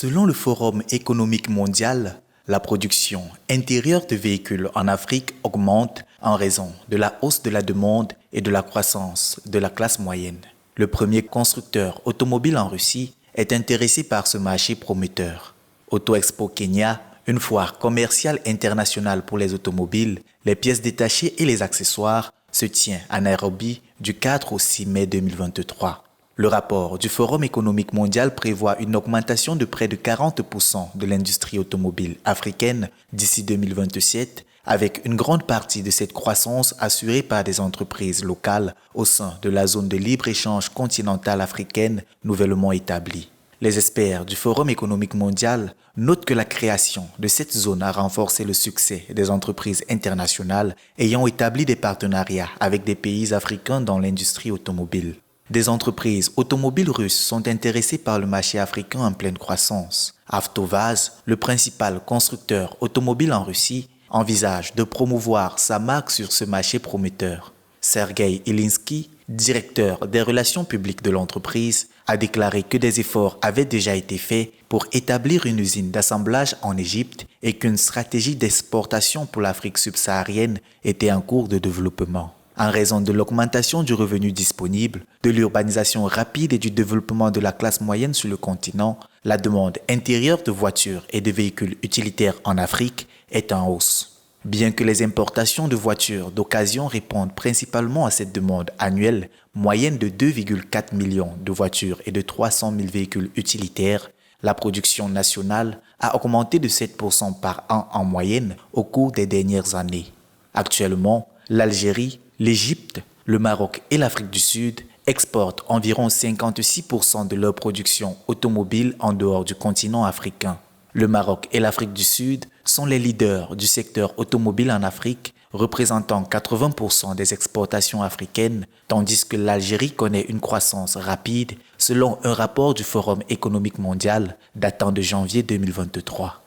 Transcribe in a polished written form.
Selon le Forum économique mondial, la production intérieure de véhicules en Afrique augmente en raison de la hausse de la demande et de la croissance de la classe moyenne. Le premier constructeur automobile en Russie est intéressé par ce marché prometteur. Auto Expo Kenya, une foire commerciale internationale pour les automobiles, les pièces détachées et les accessoires, se tient à Nairobi du 4 au 6 mai 2023. Le rapport du Forum économique mondial prévoit une augmentation de près de 40% de l'industrie automobile africaine d'ici 2027, avec une grande partie de cette croissance assurée par des entreprises locales au sein de la zone de libre-échange continentale africaine nouvellement établie. Les experts du Forum économique mondial notent que la création de cette zone a renforcé le succès des entreprises internationales ayant établi des partenariats avec des pays africains dans l'industrie automobile. Des entreprises automobiles russes sont intéressées par le marché africain en pleine croissance. Avtovaz, le principal constructeur automobile en Russie, envisage de promouvoir sa marque sur ce marché prometteur. Sergei Ilinsky, directeur des relations publiques de l'entreprise, a déclaré que des efforts avaient déjà été faits pour établir une usine d'assemblage en Égypte et qu'une stratégie d'exportation pour l'Afrique subsaharienne était en cours de développement. En raison de l'augmentation du revenu disponible, de l'urbanisation rapide et du développement de la classe moyenne sur le continent, la demande intérieure de voitures et de véhicules utilitaires en Afrique est en hausse. Bien que les importations de voitures d'occasion répondent principalement à cette demande annuelle moyenne de 2,4 millions de voitures et de 300 000 véhicules utilitaires, la production nationale a augmenté de 7% par an en moyenne au cours des dernières années. Actuellement, l'Algérie, l'Égypte, le Maroc et l'Afrique du Sud exportent environ 56% de leur production automobile en dehors du continent africain. Le Maroc et l'Afrique du Sud sont les leaders du secteur automobile en Afrique, représentant 80% des exportations africaines, tandis que l'Algérie connaît une croissance rapide selon un rapport du Forum économique mondial datant de janvier 2023.